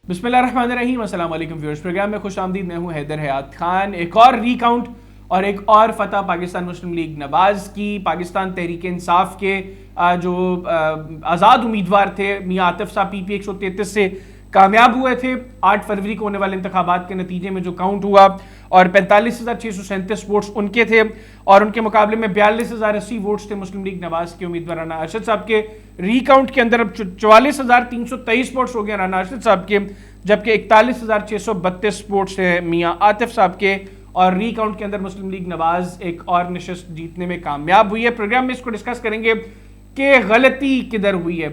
बिस्मिल्लाहिर्रहमानिर्रहीम। अस्सलाम वालेकुम व्यूअर्स, प्रोग्राम में खुश आमदीद। मैं हूं हैदर हयात खान। एक और रीकाउंट और एक और फतह पाकिस्तान मुस्लिम लीग नवाज की। पाकिस्तान तहरीक इंसाफ के जो आज़ाद उम्मीदवार थे मियां आतिफ साहब PP 133 से कामयाब हुए थे। 8 फरवरी को होने वाले इंतखाबात के नतीजे में जो काउंट हुआ और 45,637 वोट्स उनके थे और उनके मुकाबले में 42,080 वोट्स थे मुस्लिम लीग नवाज के उम्मीदवार राना अरशद साहब के। रीकाउंट के अंदर अब 44,323 वोट्स हो गए राना अरशद साहब के, जबकि 41,632 वोट्स हैं मियां आतिफ साहब के। और रीकाउंट के अंदर मुस्लिम लीग नवाज एक और नशिस्त जीतने में कामयाब हुई है। प्रोग्राम में इसको डिस्कस करेंगे कि गलती किधर हुई है,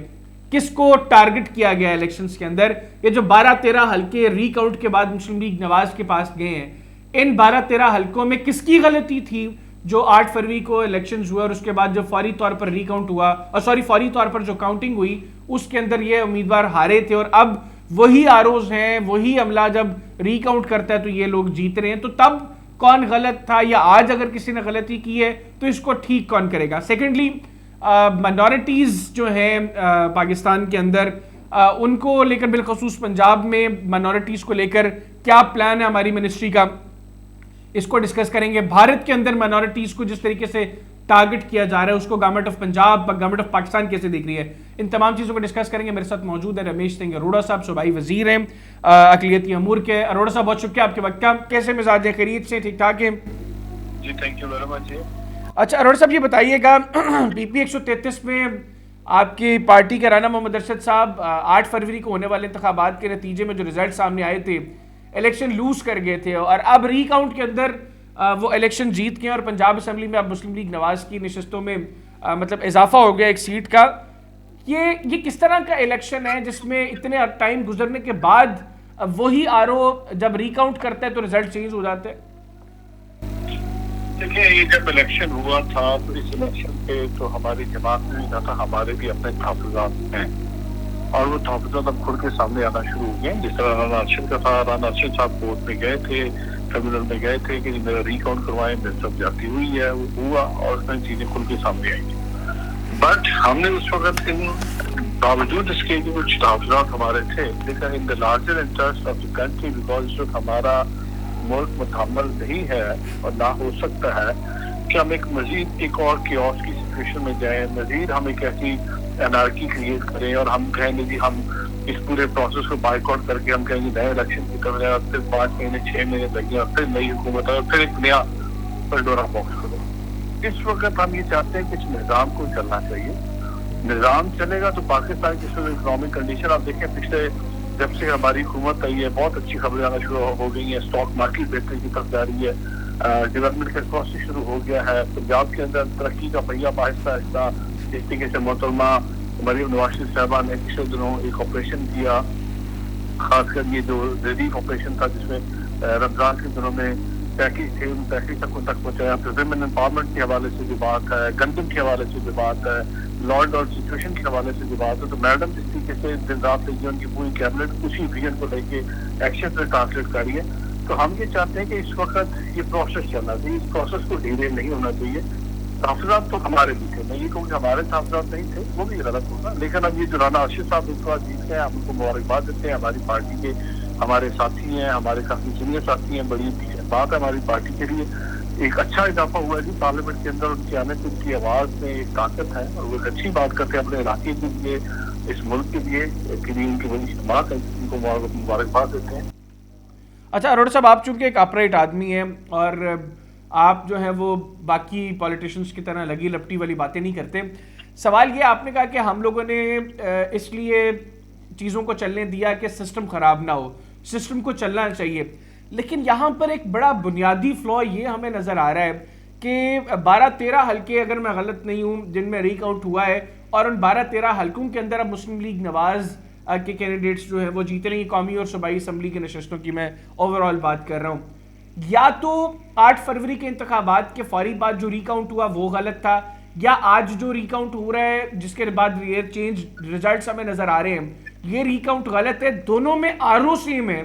किसको टारगेट किया गया इलेक्शंस के अंदर। ये जो 12-13 हल्के रीकाउंट के बाद मुस्लिम लीग नवाज के पास गए हैं, इन 12-13 हल्कों में किसकी गलती थी जो 8 फरवरी को इलेक्शंस हुए और उसके बाद जो फौरी तौर पर रीकाउंट हुआ फौरी तौर पर जो काउंटिंग हुई उसके अंदर ये उम्मीदवार हारे थे और अब वही आरोज हैं, वही अमला जब रिकाउंट करता है तो ये लोग जीत रहे हैं। तो तब कौन गलत था, या आज अगर किसी ने गलती की है तो इसको ठीक कौन करेगा। सेकेंडली, माइनॉरिटीज़ जो हैं पाकिस्तान के अंदर, उनको लेकर बिलखसूस पंजाब में माइनॉरिटीज़ को लेकर क्या प्लान है हमारी मिनिस्ट्री का, इसको डिस्कस करेंगे। भारत के अंदर माइनॉरिटीज़ को जिस तरीके से टारगेट किया जा रहा है उसको government of Punjab, government of Pakistan कैसे देख रही है, इन तमाम चीज़ों को डिस्कस करेंगे। मेरे साथ मौजूद है रमेश सिंह अरोड़ा साहब, सूबाई वजीर हैं अक़लियती अमूर के। अरोड़ा साहब बहुत शुक्रिया आपके वक्त का। कैसे मिजाज है, खैरियत से, ठीक ठाक है? जी थैंक यू वेरी मच। अच्छा अरोड़ा साहब, ये बताइएगा PP 133 में आपकी पार्टी के राना मोहम्मद अरशद साहब 8 फरवरी को होने वाले इंतखाबात के नतीजे में जो रिजल्ट सामने आए थे, इलेक्शन लूज कर गए थे और अब रीकाउंट के अंदर वो इलेक्शन जीत गए और पंजाब असम्बली में अब मुस्लिम लीग नवाज की नशस्तों में मतलब इजाफा हो गया एक सीट का। ये किस तरह का इलेक्शन है जिसमें इतने टाइम गुजरने के बाद वही आरओ जब रिकाउंट करता है तो रिजल्ट चेंज हो जाते हैं? देखिए, ये जब इलेक्शन हुआ था तो इस इलेक्शन पे तो हमारी जमात में भी था, हमारे भी अपने तहफ़्फ़ुज़ात हैं और वो तहफ़्फ़ुज़ात अब खुल के सामने आना शुरू हो गए। जिस तरह राना अरशद का था, राना अरशद साहब कोर्ट में गए थे, ट्रिब्यूनल में गए थे कि मेरा रिकाउंट करवाएं, मेरे साथ जाती हुई है, वो हुआ और उसमें चीज़ें खुल के सामने आई। बट हमने उस वक्त इन बावजूद इसके कि कुछ तहफ़्फ़ुज़ात हमारे थे, लेकिन in the larger interest of the country, because इस वक्त हमारा मुल्क मुतहम्मल नहीं है और ना हो सकता है कि हम एक मजीद एक और कियोस की सिचुएशन में जाएं, मजीद हम एक ऐसी एनार्की क्रिएट करें और हम कहेंगे जी हम इस पूरे प्रोसेस को बाइकआउट करके हम कहेंगे नए इलेक्शन की तरफ जाए, फिर 5 महीने 6 महीने लगे और फिर नई हुकूमत है और फिर एक नया पंडोरा बॉक्स करो। इस वक्त हम ये चाहते हैं कि इस निज़ाम को चलना चाहिए। निज़ाम चलेगा तो पाकिस्तान की इकोनॉमिक कंडीशन आप देखें, पिछले जब से हमारी हुकूमत आई है बहुत अच्छी खबरें आना शुरू हो गई हैं, स्टॉक मार्केट बेहतरी की तरफ जा रही है, डेवलपमेंट का प्रोसेस शुरू हो गया है, पंजाब के अंदर तरक्की का पहिया आहिस्ता आहिस्ता। जिस तरीके से मोहतरमा मरीम नवाज साहबा ने पिछले दिनों एक ऑपरेशन किया, खासकर ये जो रिलीफ ऑपरेशन था जिसमें रमजान के दिनों में पैकेज थे, उन पैकेज तक पहुंचाया। फिर विमेन एम्पावरमेंट के हवाले से जो बात है, गंदम के हवाले से जो बात है, लॉर्ड और सिचुएशन के हवाले से जो बात है, तो मैडम जिस तरीके से दिन रात लगी उनकी पूरी कैबिनेट उसी विजन को लेके एक्शन में ट्रांसलेट कर रही है। तो हम ये चाहते हैं कि इस वक्त ये प्रोसेस चलना चाहिए, इस प्रोसेस को डिले नहीं होना चाहिए। तहफ़्फ़ुज़ात तो हमारे भी थे, मैं ये कहूँ कि हमारे तहफ़्फ़ुज़ात नहीं थे, वो भी गलत होगा। लेकिन अब ये जो राना अरशद साहब इस बार जीत गए, हम उनको मुबारकबाद देते हैं। हमारी पार्टी के हमारे साथी हैं, हमारे काफ़ी सीनियर साथी हैं, बड़ी बात है हमारी पार्टी के लिए। एक अच्छा इजाफा हुआ है जी पार्लियामेंट के अंदर, उनके आने से उनकी आवाज़ में एक ताकत है और वो एक अच्छी बात करते हैं अपने इलाके के लिए, इस मुल्क के लिए उनकी बड़ी बात है, उनको मुबारकबाद देते हैं। अच्छा अरोड़ा साहब, आप चूंकि एक अपराइट आदमी हैं और आप जो है वो बाकी पॉलिटिशियंस की तरह लगी लपटी वाली बातें नहीं करते। सवाल ये, आपने कहा कि हम लोगों ने इसलिए चीज़ों को चलने दिया कि सिस्टम ख़राब ना हो, सिस्टम को चलना चाहिए। लेकिन यहाँ पर एक बड़ा बुनियादी फ्लॉ ये हमें नज़र आ रहा है कि 12-13 हल्के, अगर मैं गलत नहीं हूँ, जिनमें रिकाउंट हुआ है और उन 12-13 हल्कों के अंदर अब मुस्लिम लीग नवाज़ के कैंडिडेट्स जो है वो जीत रही हैं। कौमी और सूबाई असम्बली की नशस्तों की मैं ओवरऑल बात कर रहा हूँ। या तो 8 फरवरी के इंतखाबात के फौरी बाद जो रिकाउंट हुआ वो गलत था, या आज जो रिकाउंट हो रहा है जिसके बाद ये चेंज रिजल्ट्स हमें नज़र आ रहे हैं, ये रिकाउंट गलत है। दोनों में आरओ सेम है,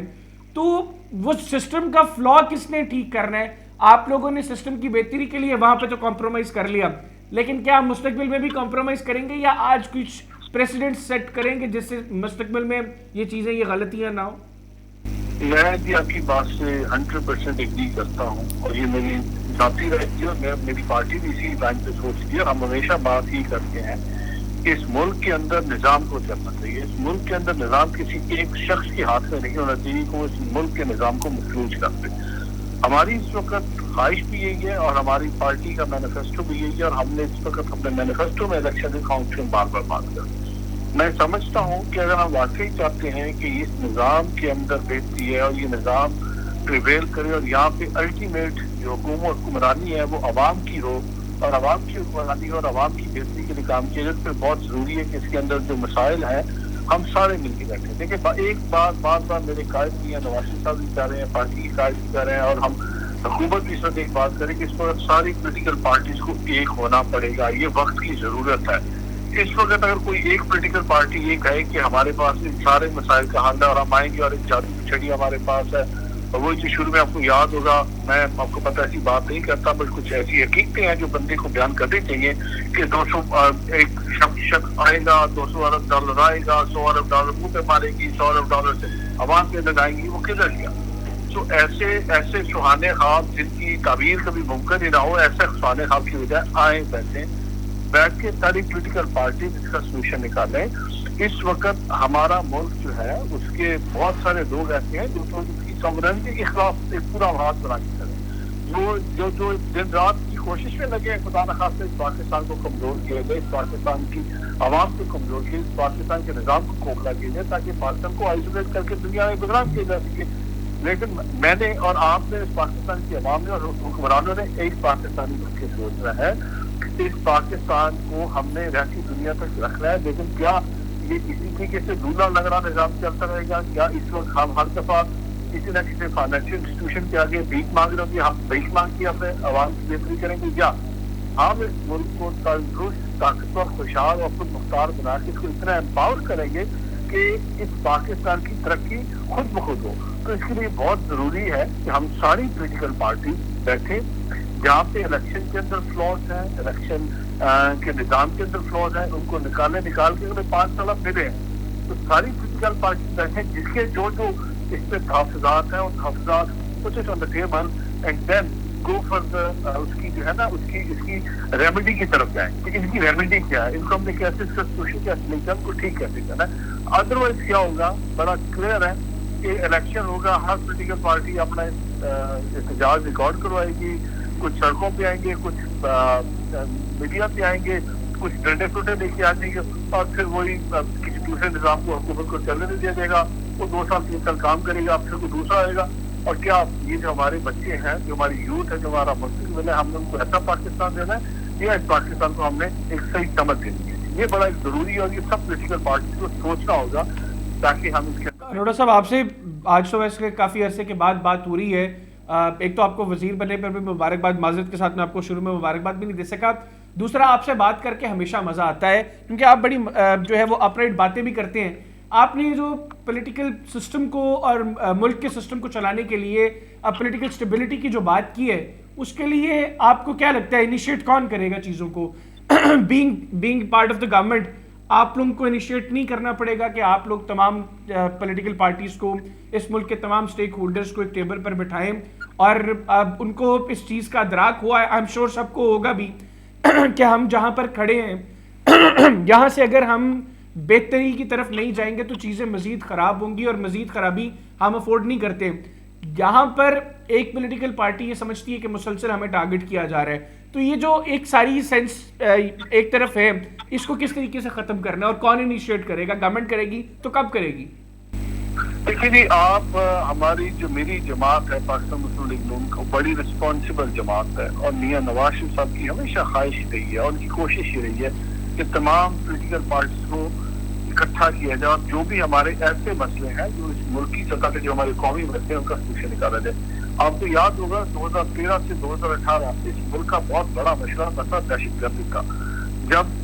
तो वो सिस्टम का फ्लॉ किसने ठीक करना है? आप लोगों ने सिस्टम की बेहतरी के लिए वहां पे तो कॉम्प्रोमाइज कर लिया, लेकिन क्या मुस्तकबिल में भी कॉम्प्रोमाइज करेंगे या आज कुछ प्रेसिडेंट सेट करेंगे जिससे मुस्तकबिल में ये चीज़ें, ये गलतियाँ ना हो? मैं भी आपकी बात से 100% एग्री करता हूँ और ये मेरी जाती रहती है और मेरी पार्टी भी इसी लाइन पे सोचती है। हम हमेशा बात ही करते हैं कि इस मुल्क के अंदर निज़ाम को चलना चाहिए। इस मुल्क के अंदर निज़ाम किसी एक शख्स के हाथ में नहीं होना चाहिए कि वो इस मुल्क के निज़ाम को मफलूज कर दे। हमारी इस वक्त ख्वाहिश भी यही है और हमारी पार्टी का मैनिफेस्टो भी यही है और हमने इस वक्त अपने मैनिफेस्टो में इलेक्शन काउंसिल बार बार बात कर। मैं समझता हूँ कि अगर हम वाकई चाहते हैं कि इस निज़ाम के अंदर बेहतरी है और ये निज़ाम प्रिवेल करे और यहाँ पे अल्टीमेट जो हुक्मरानी है वो अवाम की हो और अवाम की हुक्मरानी हो और अवाम की बेहतरी के लिए काम किया जाए, तो बहुत ज़रूरी है कि इसके अंदर जो मसाइल हैं हम सारे मिलकर बैठे। देखिए एक बार बार मेरे कायद भी हैं, नवाज शरीफ साहब भी कर रहे हैं, पार्टी की कायद भी कर रहे हैं और हम हुकूमत भी इस वक्त एक बात करें कि इस वक्त सारी पोलिटिकल पार्टीज को एक होना पड़ेगा। ये वक्त की ज़रूरत है। इस वक्त अगर कोई एक पोलिटिकल पार्टी ये कहे कि हमारे पास इन सारे मसाइल का हल है और हम आएंगे और एक जादू की छड़ी हमारे पास है, और वो जो शुरू में आपको याद होगा, मैं आपको पता ऐसी बात नहीं करता, बट कुछ ऐसी हकीकतें हैं जो बंदे को बयान करनी चाहिए कि 200 एक शख्स आएगा, 200 अरब डॉलर आएगा, 100 अरब डॉलर मुंह पे मारेगी, 100 अरब डॉलर से आवाम पे लगाएंगी, वो किधर गया? तो ऐसे सुहाने ख्वाब जिनकी ताबीर कभी मुमकिन ही ना हो, ऐसे सुहाने ख्वाब की बजाय बैठ के सारी पोलिटिकल पार्टी इसका सोल्यूशन निकालें। इस वक्त हमारा मुल्क जो है उसके बहुत सारे लोग ऐसे हैं जो उसकी सॉवरेनिटी के खिलाफ एक पूरा आवाज बना के करें, जो दिन रात की कोशिश में लगे हैं खुदा न खास्ता इस पाकिस्तान को कमजोर किया जाए, इस पाकिस्तान की आवाम को कमजोर किया, इस पाकिस्तान के निज़ाम को खोखला किया जाए ताकि पाकिस्तान को आइसोलेट करके दुनिया में बदनाम किया जा सके। लेकिन मैंने और आपने, इस पाकिस्तान की आवाम ने और हुक्मरानों ने एक पाकिस्तानी बन के सोचना है, इस पाकिस्तान को हमने रहती दुनिया तक रखना है। लेकिन क्या ये इसी तरीके से दूल्हा लगड़ा निज़ाम चलता रहेगा? क्या इस वक्त हम हर दफा किसी न किसी फाइनेंशियल इंस्टीट्यूशन के आगे भीख मांग रहे होंगे, हम भीख मांग के अपने आवाम की बेहतरी करेंगे, या हम इस मुल्क को तंदुरुस्त, ताकतवर, खुशहाल और खुद मुख्तार बना के इसको इतना एम्पावर करेंगे कि इस पाकिस्तान की तरक्की खुद ब खुद हो? तो इसके लिए बहुत जरूरी है कि हम सारी पोलिटिकल पार्टी बैठे, जहाँ पे इलेक्शन के अंदर फ्लॉज हैं, इलेक्शन के निज़ाम के अंदर फ्लॉज हैं, उनको निकाल के उन्हें 5 साल मिले हैं, तो सारी पोलिटिकल पार्टी बैठे जिसके जो इस पे तहफ़्फ़ुज़ात हैं और तहफ़्फ़ुज़ात put it on the table and then go for the उसकी जो है ना इसकी रेमेडी की तरफ जाएं कि इनकी रेमेडी क्या है, इनको हमने कैसे इसका सोल्यूशन कैसे लेकर उनको ठीक कैसे करना है। अदरवाइज क्या होगा, बड़ा क्लियर है कि इलेक्शन होगा, हर पोलिटिकल पार्टी अपना एहतजाज रिकॉर्ड करवाएगी, कुछ सड़कों पे आएंगे, कुछ मीडिया पे आएंगे, कुछ डंडे फुटे लेके आ जाएंगे और फिर वही किसी दूसरे निज़ाम को, हुकूमत को चलने नहीं दिया जाएगा। वो 2 साल 3 साल काम करेगा, फिर कोई दूसरा आएगा। और क्या ये जो हमारे बच्चे हैं, जो हमारी यूथ है, जो हमारा मुस्तक़बिल है, हमने उनको ऐसा पाकिस्तान देना है या इस पाकिस्तान को हमने एक सही समझ देनी है? ये बड़ा जरूरी है और ये सब पोलिटिकल पार्टी को सोचना होगा ताकि हम इसके। अरोड़ा साहब, आपसे आज तो वैसे काफ़ी अरसे के बाद बात हो रही है। एक तो आपको वजीर बनने पर भी मुबारकबाद, माजरत के साथ में आपको शुरू में मुबारकबाद भी नहीं दे सका। दूसरा, आपसे बात करके हमेशा मज़ा आता है क्योंकि आप बड़ी जो है वो अपराइट बातें भी करते हैं। आपने जो पॉलिटिकल सिस्टम को और मुल्क के सिस्टम को चलाने के लिए पॉलिटिकल स्टेबिलिटी की जो बात की है, उसके लिए आपको क्या लगता है इनिशिएट कौन करेगा चीज़ों को? Being part of the government, आप लोगों को इनिशिएट नहीं करना पड़ेगा कि आप लोग तमाम पॉलिटिकल पार्टीज़ को, इस मुल्क के तमाम स्टेक होल्डर्स को एक टेबल पर बिठाएं और उनको इस चीज़ का अदराक हुआ है, आई एम श्योर सबको होगा भी कि हम जहाँ पर खड़े हैं यहाँ से अगर हम बेहतरी की तरफ नहीं जाएंगे तो चीज़ें मज़ीद ख़राब होंगी और मज़ीद ख़राबी हम अफोर्ड नहीं करते। यहाँ पर एक पॉलिटिकल पार्टी ये समझती है कि मुसलसल हमें टारगेट किया जा रहा है, तो ये जो एक सारी सेंस एक तरफ है, इसको किस तरीके से ख़त्म करना है और कौन इनिशिएट करेगा? गवर्नमेंट करेगी तो कब करेगी? देखिए जी, आप हमारी जो मेरी जमात है पाकिस्तान मुस्लिम लीग नून को बड़ी रिस्पॉन्सिबल जमात है और मियां नवाज शरीफ साहब की हमेशा ख्वाहिश रही है और उनकी कोशिश ही रही है कि तमाम पोलिटिकल पार्टीज को इकट्ठा किया जाए और जो भी हमारे ऐसे मसले हैं जो इस मुल्क की सतह पे जो हमारे कौमी मसले हैं उनका सोल्यूशन निकाला जाए। आपको याद होगा 2013 से 2018 इस मुल्क का बहुत बड़ा मसला दहशतगर्दी का। जब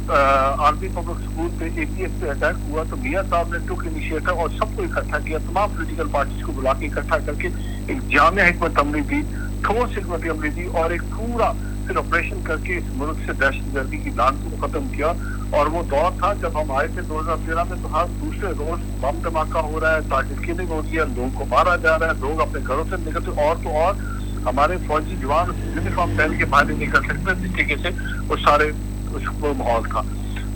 आर्मी पब्लिक स्कूल पे APS पे अटैक हुआ तो मियां साहब ने टुक इनिशिएटिव और सबको इकट्ठा किया, तमाम पोलिटिकल पार्टीज को बुला के इकट्ठा करके एक जामिया हिकमत अमली दी, ठोस हिकमत अमली दी और एक पूरा फिर ऑपरेशन करके इस मुल्क से दहशतगर्दी की लानत को खत्म किया اور وہ دور تھا جب ہم آئے تھے 2013 میں تو ہر دوسرے روز بم دھماکہ ہو رہا ہے, تاکہ کلنگ ہو رہی ہے, لوگوں کو مارا جا رہا ہے, لوگ اپنے گھروں سے نکلتے, اور تو اور ہمارے فوجی جوان یونیفارم پہن کے باہر نہیں نکل سکتے, جس طریقے سے وہ سارے اس ماحول تھا.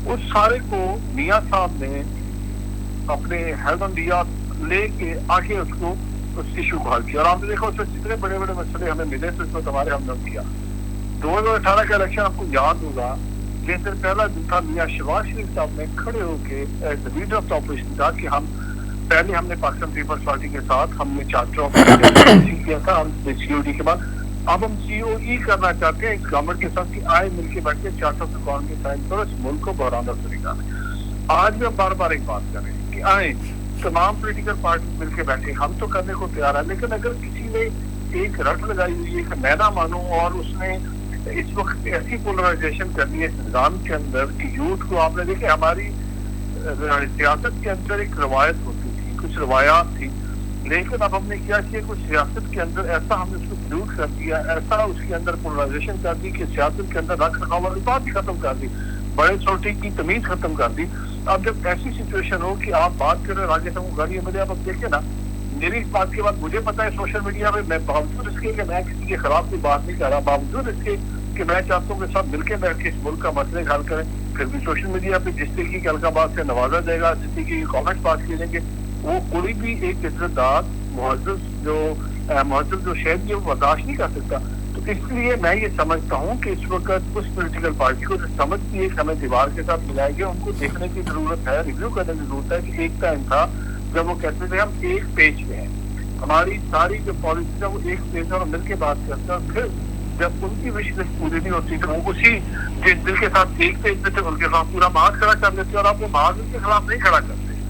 اس سارے کو میاں صاحب نے اپنے ہیلمن دیا لے کے آگے اس کو اس ایشو کو حل کیا, اور ہم نے دیکھا اس میں جتنے بڑے بڑے مسئلے ہمیں ملے تو اس میں تمہارے ہم نے کیا. 2018 کا الیکشن آپ کو یاد ہوگا, جس دن پہلا دن تھا میاں شہباز شریف صاحب نے کھڑے ہو کے as leader of the opposition کہا کہ ہم پہلے ہم نے پاکستان پیپلز پارٹی کے ساتھ ہم نے چارٹر آف کیا تھا ہم سی او ڈی کے بعد, اب ہم سی او ای کرنا چاہتے ہیں اس گورنمنٹ کے ساتھ کہ آئے مل کے بیٹھ کے چارٹر آف اکانومی کے سائن کرو, اس ملک کو بحران سے نکالیں. آج بھی ہم بار بار ایک بات کر رہے ہیں کہ آئیں تمام پولیٹیکل پارٹی مل کے بیٹھے, ہم تو کرنے کو تیار ہیں, لیکن اگر کسی نے ایک رٹ لگائی ہوئی ہے کہ میں نہ مانوں, اور اس نے اس وقت ایسی پولرائزیشن کرنی ہے اس نظام کے اندر کہ یوتھ کو, آپ نے دیکھے ہماری سیاست کے اندر ایک روایت ہوتی تھی, کچھ روایات تھی, لیکن اب ہم نے کیا کہ کچھ سیاست کے اندر ایسا ہم نے اس کو پلیوٹ کر دیا, ایسا اس کے اندر پولرائزیشن کر دی کہ سیاست کے اندر رکھ رکھاؤ والی بات ہی ختم کر دی, بڑے چھوٹے کی تمیز ختم کر دی. اب جب ایسی سچویشن ہو کہ آپ بات کر رہے ہیں راجے صاحب کو گاڑی ملے, اب دیکھیں نا, میری اس بات کے بعد مجھے پتا ہے سوشل میڈیا میں باوجود اس کے کہ میں کسی کے خلاف کوئی بات نہیں کر رہا, باوجود اس کے کہ میں چاہتا ہوں کہ سب مل کے بیٹھ کے اس ملک کا مسئلے حل کریں, پھر بھی سوشل میڈیا پہ جس طریقے کی القابات سے نوازا جائے گا, جس طریقے کی کامنٹس پاس کیے جائیں گے, وہ کوئی بھی ایک عزت دار معزز جو شہری ہے وہ برداشت نہیں کر سکتا. تو اس لیے میں یہ سمجھتا ہوں کہ اس وقت اس پولیٹیکل پارٹی کو جو سمجھتی ہے کہ ہمیں دیوار کے ساتھ ملائے گئے, ان کو دیکھنے کی ضرورت ہے, ریویو کرنے کی ضرورت ہے کہ ایک ٹائم تھا جب وہ کہتے تھے ہم ایک پیج پہ ہیں, ہماری ساری جو پالیسی ہے وہ ایک پیج ہے, اور مل کے بات کرتے ہیں, اور پھر جب ان کی وش لسٹ پوری نہیں ہوتی تو وہ اسی جس دل کے ساتھ ایک پیج پہ تھے ان کے خلاف پورا محاذ کھڑا کر دیتے, اور آپ وہ محاذ ان کے خلاف نہیں کھڑا کرتے,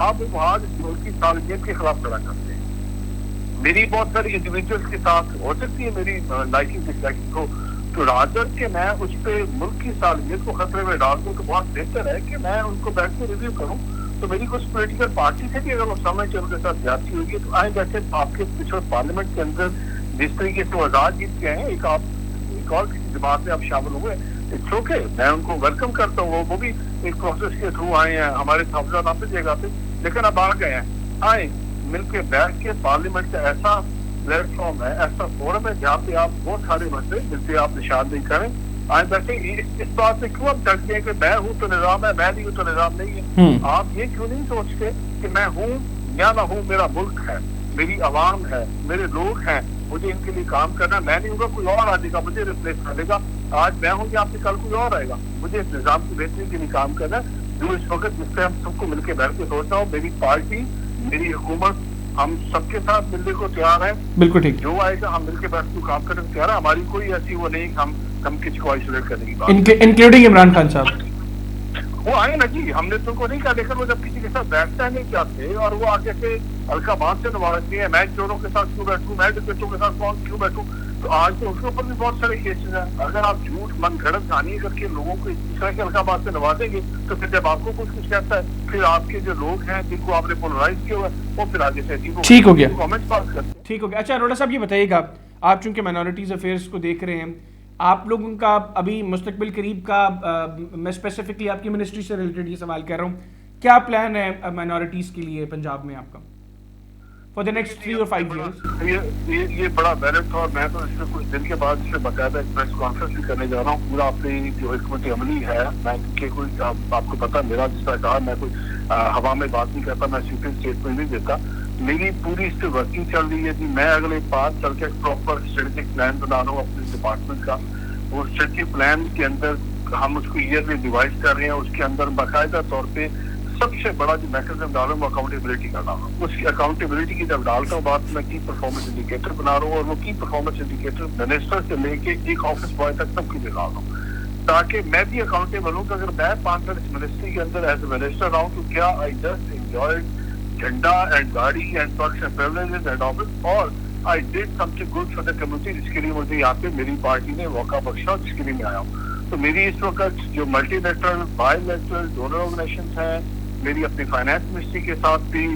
آپ وہ محاذ اس ملک کی صالحیت کے خلاف کھڑا کرتے ہیں. میری بہت ساری انڈیویجولس کے ساتھ ہو سکتی ہے میری لائکنگ ڈس لائکنگ کو, تو رادر کہ میں اس پہ ملک کی صالحیت کو خطرے میں ڈال دوں, تو بہت بہتر ہے کہ میں ان کو بیٹھ کے ریویو کروں. تو میری کچھ پولیٹیکل پارٹی سے بھی اگر وہ سمجھ ان کے ساتھ زیادتی ہوگی تو آئیں بیٹھے آپ کے پچھڑے پارلیمنٹ کے اندر جس طریقے سے وہ آزاد جیت کے ہیں, ایک اور کسی جماعت میں آپ شامل ہوئے, اٹس اوکے, میں ان کو ویلکم کرتا ہوں, وہ بھی ایک پروسیس کے تھرو آئے ہیں ہمارے تحفظات آپ جگہ پہ, لیکن اب آ گئے ہیں, آئیں مل کے بیٹھ کے پارلیمنٹ کا ایسا پلیٹ فارم ہے, ایسا فورم ہے جہاں پہ آپ بہت سارے مسئلے جن پہ آپ نشاندہی کریں. آئیں بیٹھے اس بات سے کیوں آپ ڈرتے ہیں کہ میں ہوں تو نظام ہے, میں نہیں ہوں تو نظام نہیں ہے. آپ یہ کیوں نہیں سوچتے کہ میں ہوں یا نہ ہوں, میرا ملک ہے, میری عوام ہے, میرے لوگ ہیں, مجھے ان کے لیے کام کرنا, میں نہیں ہوں گا کوئی اور آ جائے گا مجھے ریپلیس کر دے گا, آج میں ہوں گا آپ سے کل کوئی اور آئے گا, مجھے اس نظام کی بہتری کے لیے کام کرنا ہے, جو اس وقت جس پہ ہم سب کو مل کے بیٹھ کے سوچنا ہو. میری پارٹی, میری حکومت, ہم سب کے ساتھ ملنے کو تیار ہیں. بالکل ٹھیک, جو آئے گا ہم مل کے بیٹھ کے کام کرنے کو تیار ہے. ہماری کوئی ایسی وہ نہیں کہ ہم کسی کو آئسولیٹ کرنے کی بات, انکلوڈنگ عمران خان صاحب. وہ آئے نا جی, ہم نے تم کو نہیں کہا, لیکن وہ جب کسی کے ساتھ بیٹھتا نہیں چاہتے اور وہ آگے سے القابات سے نوازتے ہیں, میں چوروں کے ساتھ کیوں بیٹھوں, میں ڈکیٹوں کے ساتھ کیوں بیٹھوں, تو آج تو اس کے اوپر بھی بہت سارے کیسز ہیں. اگر آپ جھوٹ من گھڑت کہانی کر کے لوگوں کو اس طرح کے القابات سے نوازیں گے تو پھر جب آپ کو کچھ کہتا ہے, پھر آپ کے جو لوگ ہیں جن کو آپ نے پولرائز کیا ہوا ہے وہ پھر آگے سے ٹھیک ہو گیا, کامنٹس پاس کرتے ہیں. ٹھیک ہو گیا. اچھا اروڑا صاحب یہ بتائیے گا, آپ چونکہ مائنورٹیز افیئرس کو دیکھ رہے ہیں, آپ لوگوں کا ابھی مستقبل قریب کا, میں اسپیسیفکلی آپ کی منسٹری سے ریلیٹڈ یہ سوال کر رہا ہوں, کیا پلان ہے مائنورٹیز کے لیے پنجاب میں آپ کا for the next 3 or 5 years؟ یہ بڑا ویلڈ تھا, اور میں تو اس سے کچھ دن کے بعد اس سے باقاعدہ ایک پریس کانفرنس بھی کرنے جا رہا ہوں. پورا اپنی جو حکمت عملی ہے, میں کہ کوئی آپ کو پتا میرا جس طرح کہا, میں کوئی ہوا میں بات نہیں کرتا, میں سیکریٹ اسٹیٹمنٹ نہیں دیتا, میری پوری اس پہ ورکنگ چل رہی ہے جی. میں اگلے 5 سال کا پراپر اسٹریٹجک پلان بنا رہا ہوں اپنے ڈپارٹمنٹ کا. وہ اسٹریٹجک پلان کے اندر ہم اس کو ایئرلی ڈیوائز کر رہے ہیں. اس کے اندر باقاعدہ طور پہ سب سے بڑا جو میکانزم ڈال رہا ہوں وہ اکاؤنٹیبلٹی کا ڈال رہا ہوں. اس کی اکاؤنٹیبلٹی کی جب ڈالتا ہوں بات, میں کی پرفارمنس انڈیکیٹر بنا رہا ہوں, اور وہ کی پرفارمنس انڈیکیٹر منسٹر سے لے کے ایک آفس بوائے تک سب کی ڈال رہا ہوں, تاکہ میں بھی اکاؤنٹیبل ہوں کہ اگر میں 5 سال اس منسٹری کے اندر ایز اے منسٹر رہا ہوں تو کیا آئی جسٹ انجوائڈ جھنڈا اینڈ گاڑی and perks and privileges and office, اور I did something good for the community, جس کے لیے مجھے یہاں پہ میری پارٹی نے موقع بخشا, جس کے لیے میں آیا ہوں. تو میری اس وقت جو multilateral, bilateral, donor organisations ہیں, میری اپنی فائنانس منسٹری کے ساتھ بھی,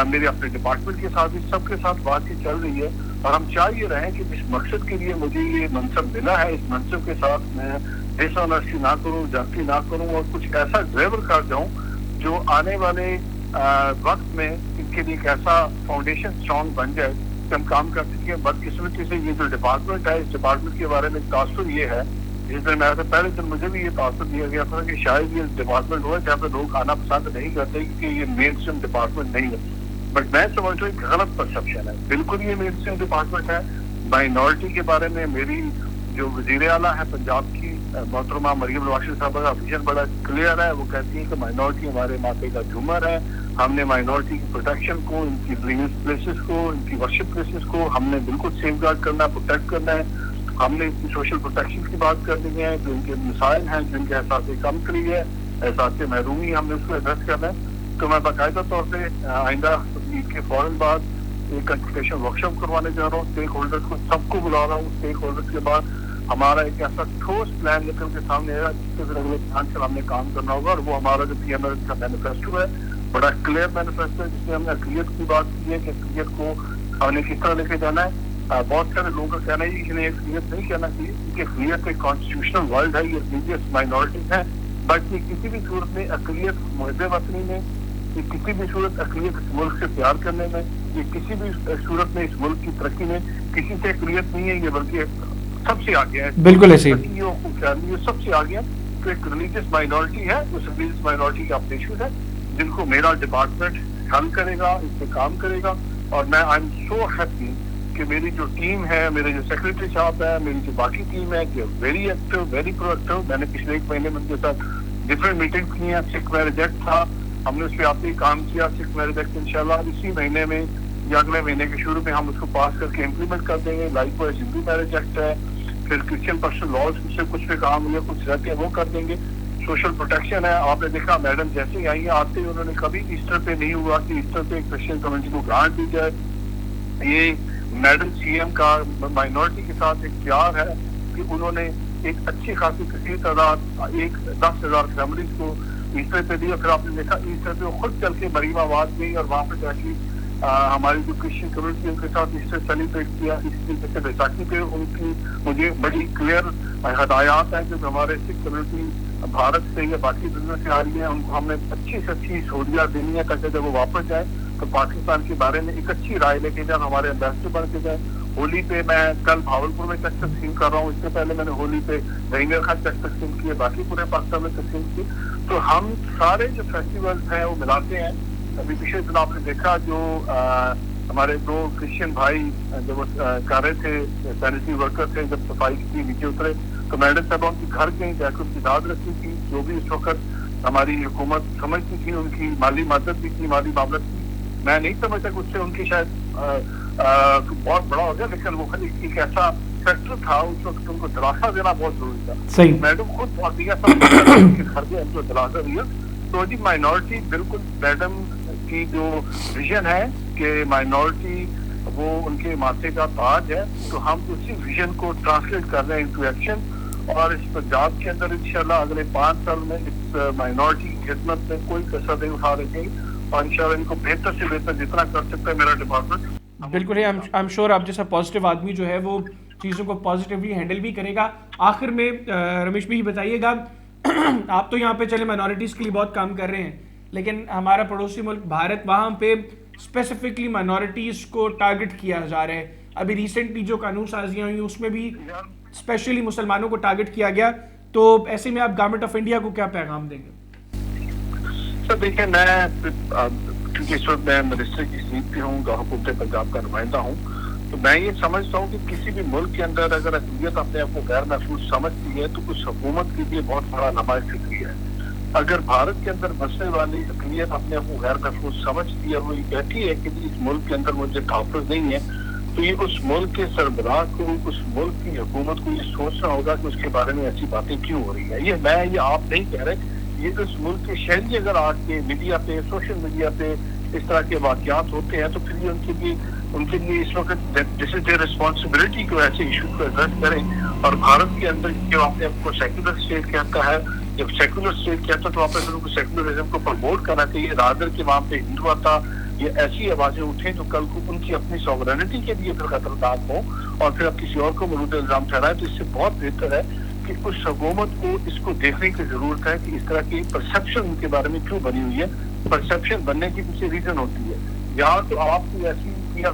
میرے اپنے ڈپارٹمنٹ کے ساتھ بھی, سب کے ساتھ بات چیت چل رہی ہے. اور ہم چاہ یہ رہے ہیں کہ جس مقصد کے لیے مجھے یہ منصب ملا ہے, اس منصب کے ساتھ میں डिसऑनेस्टी ना करूं, जाति ना करूं और कुछ ऐसा डिलीवर कर जाऊं जो आने वाले वक्त में इनके लिए एक ऐसा फाउंडेशन स्ट्रॉन्ग बन जाए कि हम काम कर सकें। बदकिस्मती से ये जो डिपार्टमेंट है, इस डिपार्टमेंट के बारे में तासुर ये है, जिस दिन मैं था पहले दिन मुझे भी ये तासुर दिया गया था कि शायद ये डिपार्टमेंट हुआ जहाँ पे लोग आना पसंद नहीं करते क्योंकि ये मेन स्ट्रीम डिपार्टमेंट नहीं है। बट मैं समझता हूँ एक गलत परसेप्शन है, बिल्कुल ये मेन स्ट्रीम डिपार्टमेंट है। माइनॉरिटी के बारे में मेरी जो वज़ीर आला है पंजाब की मोहतरमा मरियम नवाज साहबा का विजन बड़ा क्लियर है। वो कहती है कि माइनॉरिटी हमारे माथे का झूमर है, हमने माइनॉरिटी की प्रोटेक्शन को, इनकी रिलीजियस प्लेसेस को, इनकी वर्शिप प्लेसेस को हमने बिल्कुल सेफ गार्ड करना है, प्रोटेक्ट करना है। हमने इनकी सोशल प्रोटेक्शन की बात करनी है, जो इनके मिसाइल हैं, जो इनके एहसास कम करी है, एहसास महरूमी, हमने उसको एड्रेस करना है। तो मैं बाकायदा तौर पर आइंदा ईद के फौरन बाद एक कंसल्टेशन वर्कशॉप करवाने जा रहा हूँ, स्टेक होल्डर्स को सबको बुला रहा हूँ। स्टेक होल्डर्स के बाद हमारा एक ऐसा ठोस प्लान निकल के सामने आएगा जिसके फिर अगले 5 साल हमने काम करना होगा। और वो हमारा जो PML का मैनिफेस्टो है, बड़ा क्लियर मैनिफेस्टो है, जिसमें हमने अक़लियत की बात की है कि अक़लियत को हमने किस तरह लेके जाना है। बहुत सारे लोगों का कहना है कि इन्हें अक़लियत नहीं कहना चाहिए क्योंकि अक़लियत एक कॉन्स्टिट्यूशनल वर्ल्ड है, ये रिलीजियस माइनॉरिटीज हैं। बट ये किसी भी सूरत में अक़लियत मुहब्बे वतनी में, ये किसी भी सूरत अक़लियत इस मुल्क से प्यार करने में, ये किसी भी सूरत में इस मुल्क की तरक्की में किसी से अक़लियत नहीं है, ये बल्कि सबसे आगे है। बिल्कुल ऐसे ये सबसे आगे है। तो एक रिलीजियस माइनॉरिटी है, उस रिलीजियस माइनॉरिटी के अपने इशूज है जिनको मेरा डिपार्टमेंट हल करेगा, इस पे काम करेगा। और मैं आई एम सो हैप्पी कि मेरी जो टीम है, मेरे जो सेक्रेटरी साहब है, मेरी जो बाकी टीम है, कि वेरी एक्टिव, वेरी प्रोएक्टिव। मैंने पिछले 1 महीने में उनके साथ डिफरेंट मीटिंग की हैं। सिख मैरिज एक्ट था, हमने उस पर आप ही काम किया। सिख मैरिज एक्ट इंशाल्लाह इसी महीने में या अगले महीने के शुरू में हम उसको पास करके इम्प्लीमेंट कर देंगे। लाइकवाइज हिंदू मैरिज एक्ट है, फिर क्रिश्चियन पर्सनल लॉज से कुछ पे काम हुए, कुछ रहते हैं वो कर देंगे। सोशल प्रोटेक्शन है, आपने देखा मैडम जैसे ही आई हैं, आते ही उन्होंने कभी ईस्टर पे नहीं हुआ कि ईस्टर पे क्रिश्चियन कम्युनिटी को ग्रांट दी जाए। ये मैडम CM का माइनॉरिटी के साथ एक प्यार है कि उन्होंने एक अच्छी खासी कसीर तादाद 10,000 फैमिलीज को ईस्टर पे दी। और फिर आपने देखा ईस्टर पे वो खुद चल के मरीमाबाद गई और वहाँ पे जाके हमारी जो क्रिश्चियन कम्युनिटी उनके साथ ईस्टर सेलिब्रेट किया। इस तरीके से बैसाखी पे उनकी मुझे बड़ी क्लियर हदायत है कि हमारे सिख कम्युनिटी भारत से या बाकी दुनिया से आ रही है, उनको हमने अच्छी से अच्छी सहूलियात देनी है ताकि जब वो वापस जाए तो पाकिस्तान के बारे में एक अच्छी राय लेके जाए, हमारे एम्बेसडर बन के जाए। होली पे मैं कल भावलपुर में चेक तकसीम कर रहा हूँ, इससे पहले मैंने होली पे रहींगर खान चेक तकसीम किए, बाकी पूरे पाकिस्तान में तकसीम की। तो हम सारे जो फेस्टिवल्स हैं वो मिलाते हैं। अभी पिछले दिन आपने देखा जो हमारे 2 क्रिश्चियन भाई जब कर रहे थे, सैनिटरी वर्कर थे, जब सफाई की नीचे उतरे तो मैडम साहब उनकी घर गई, जाकर उनकी दाद रखी थी। जो भी इस वक्त हमारी हुकूमत समझती थी, उनकी माली मदद भी की, माली मामला की। मैं नहीं समझता कि उससे उनकी शायद बहुत बड़ा हो गया, लेकिन वो एक ऐसा फैक्टर था उस वक्त उनको दिलासा देना बहुत जरूरी था। सही मैडम खुद बहुत दिया सब घर गए, उनको दिलासा दिया। तो जी माइनॉरिटी बिल्कुल मैडम की जो विजन है कि माइनॉरिटी वो उनके माथे का ताज है, तो हम उसी विजन को ट्रांसलेट कर रहे हैं इनटू एक्शन। और इस पंजाब के अंदर इंशाल्लाह अगले 5 साल में इस माइनॉरिटी की खिदमत में कोई कसर नहीं उठा रहे और इंशाल्लाह इनको बेहतर से बेहतर जितना कर सकता है मेरा डिपार्टमेंट। बिल्कुल है। आई एम श्योर आप जैसा पॉजिटिव आदमी जो है वो चीज़ों को पॉजिटिवली हैंडल भी करेगा। आखिर में रमेश भी बताइएगा, आप तो यहाँ पे चले माइनॉरिटीज़ के लिए बहुत काम कर रहे हैं, लेकिन हमारा पड़ोसी मुल्क भारत, वहाँ पे स्पेसिफिकली माइनॉरिटीज़ को टारगेट किया जा रहा है। अभी रिसेंटली जो कानून साजियाँ हुई उसमें भी स्पेशली मुसलमानों को टारगेट किया गया। तो ऐसे में आप गवर्नमेंट ऑफ इंडिया को क्या पैगाम देंगे? सर देखिए, मैं क्योंकि इस वक्त मैं मिनिस्टर की सीट पे हूँ, हुकूमत पंजाब का नुमाइंदा हूँ, तो मैं ये समझता हूँ कि किसी भी मुल्क के अंदर अगर अक़लियत अपने आप को गैर महफूज समझती है तो उस हुकूमत के लिए बहुत बड़ा नुमाइश फिक्री है। अगर भारत के अंदर बसने वाली अक़लियत अपने आप को गैर महफूज समझती है, वो ये कहती है कि इस मुल्क के अंदर मुझे तहफ़्फ़ुज़ नहीं है, तो ये उस मुल्क के सरबराह को, उस मुल्क की हुकूमत को ये सोचना होगा कि उसके बारे में ऐसी बातें क्यों हो रही है। ये मैं ये आप नहीं कह रहे, ये उस मुल्क के शहरी अगर आज के मीडिया पे, सोशल मीडिया पे इस तरह के वाक़यात होते हैं तो फिर ये उनके लिए इस वक्त दिस इज रिस्पॉन्सिबिलिटी को ऐसे इशू को एड्रेस करें। और भारत के अंदर जो आपने आपको सेक्युलर स्टेट कहता है, जब सेक्युलर स्टेट कहता है तो आपने उनको सेक्युलरिज्म को प्रमोट करना चाहिए, रादर के वहाँ पे हिंदू आता ये ऐसी आवाजें उठें जो कल को उनकी अपनी सॉवरेनिटी के लिए फिर खतरनाक हो और फिर अब किसी और को मरूद इल्जाम ठहराए, तो इससे बहुत बेहतर है کہ اس حکومت کو اس کو دیکھنے کی ضرورت ہے کہ اس طرح کی پرسپشن ان کے بارے میں کیوں بنی ہوئی ہے. پرسپشن بننے کی پیچھے ریزن ہوتی ہے. یہاں تو آپ کو ایسی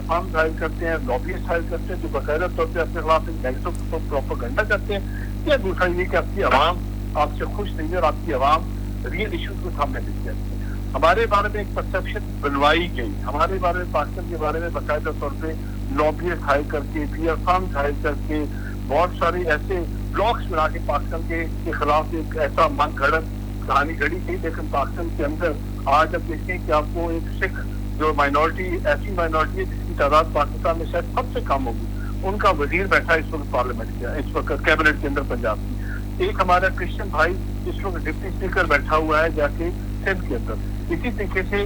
فارم ظاہر کرتے ہیں, لابیسٹ ظاہر کرتے ہیں جو باقاعدہ طور پہ اپنے خلاف ایک نیگیٹو پروپیگنڈا کرتے ہیں, یا دوسرا یہ کہ آپ کی عوام آپ سے خوش نہیں ہے اور آپ کی عوام ریئل ایشوز کو سامنے لے جاتی ہے. ہمارے بارے میں ایک پرسپشن بنوائی گئی, ہمارے بارے میں پاکستان کے بارے میں باقاعدہ طور پہ لابیسٹ ہائر کر کے, پی آر فارم ہائر کر کے, بہت سارے ایسے بلاکس بنا کے پاکستان کے خلاف ایک ایسا من گھڑت کہانی گھڑی گئی. لیکن پاکستان کے اندر آج آپ دیکھیں کہ آپ کو ایک سکھ جو مائنورٹی ایسی مائنورٹی ہے جس کی تعداد پاکستان میں شاید سب سے کم ہوگی, ان کا وزیر بیٹھا ہے اس وقت پارلیمنٹ کیا اس وقت کیبنٹ کے اندر پنجاب کی. ایک ہمارا کرسچن بھائی اس وقت ڈپٹی اسپیکر بیٹھا ہوا ہے جا کے سندھ کے اندر. اسی طریقے سے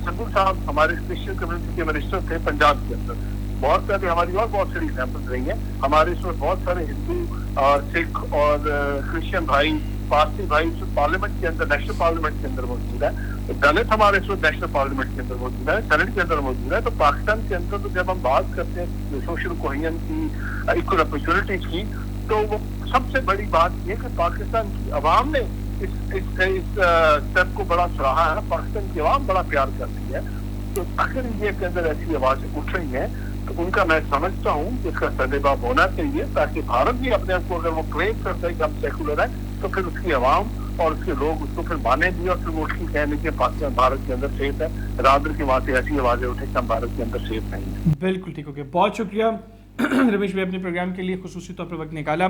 سندھو صاحب ہمارے کرسچن کمیونٹی کے منسٹر تھے پنجاب کے اندر. بہت سارے ہماری اور بہت ساری ایگزامپل رہی ہیں. ہمارے اس وقت بہت سارے ہندو اور سکھ اور کرسچن بھائی پارسی بھائی اس وقت پارلیمنٹ کے اندر نیشنل پارلیمنٹ کے اندر موجود ہے. دلت ہمارے اس وقت نیشنل پارلیمنٹ کے اندر موجود ہے, سینٹ کے اندر موجود ہے. تو پاکستان کے اندر تو جب ہم بات کرتے ہیں سوشل کوہین کی, ایکول اپرچونٹیز کی, تو وہ سب سے بڑی بات یہ کہ پاکستان کی عوام نے اس اسٹیپ کو بڑا سراہا ہے. پاکستان کی عوام بڑا پیار کرتی ہے. تو اگر انڈیا کے اندر ایسی آوازیں اٹھ رہی ہیں تو ان کا میں سمجھتا ہوں کہ اس کا سدباب ہونا چاہیے, تاکہ بھارت بھی اپنے آپ کو اگر وہ کلیم کرتا ہے کہ ہم سیکولر ہیں تو پھر اس کی عوام اور اس کے لوگ اس کو پھر مانے بھی, اور پھر وہ اس کی کہنے کہ پاکستان بھارت کے اندر سیف ہے. رادر کی وہاں سے ایسی آوازیں اٹھیں کہ ہم بھارت کے اندر سیف نہیں ہیں. بالکل ٹھیک ہو گیا, بہت شکریہ رمیش بھائی اپنے پروگرام کے لیے خصوصی طور پر وقت نکالا.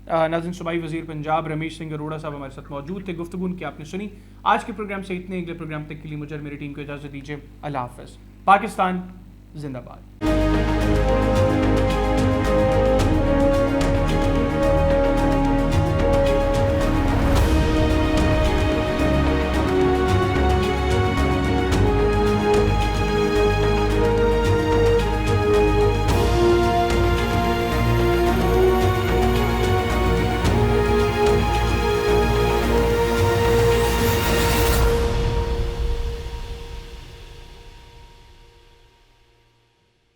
ناظرین, صوبائی وزیر پنجاب رمیش سنگھ اروڑا صاحب ہمارے ساتھ موجود تھے. گفتگو ان کی آپ نے سنی. آج کے پروگرام سے اتنے. اگلے پروگرام تک کے لیے مجھے اور میری ٹیم کو اجازت دیجیے. اللہ حافظ. پاکستان زندہ باد.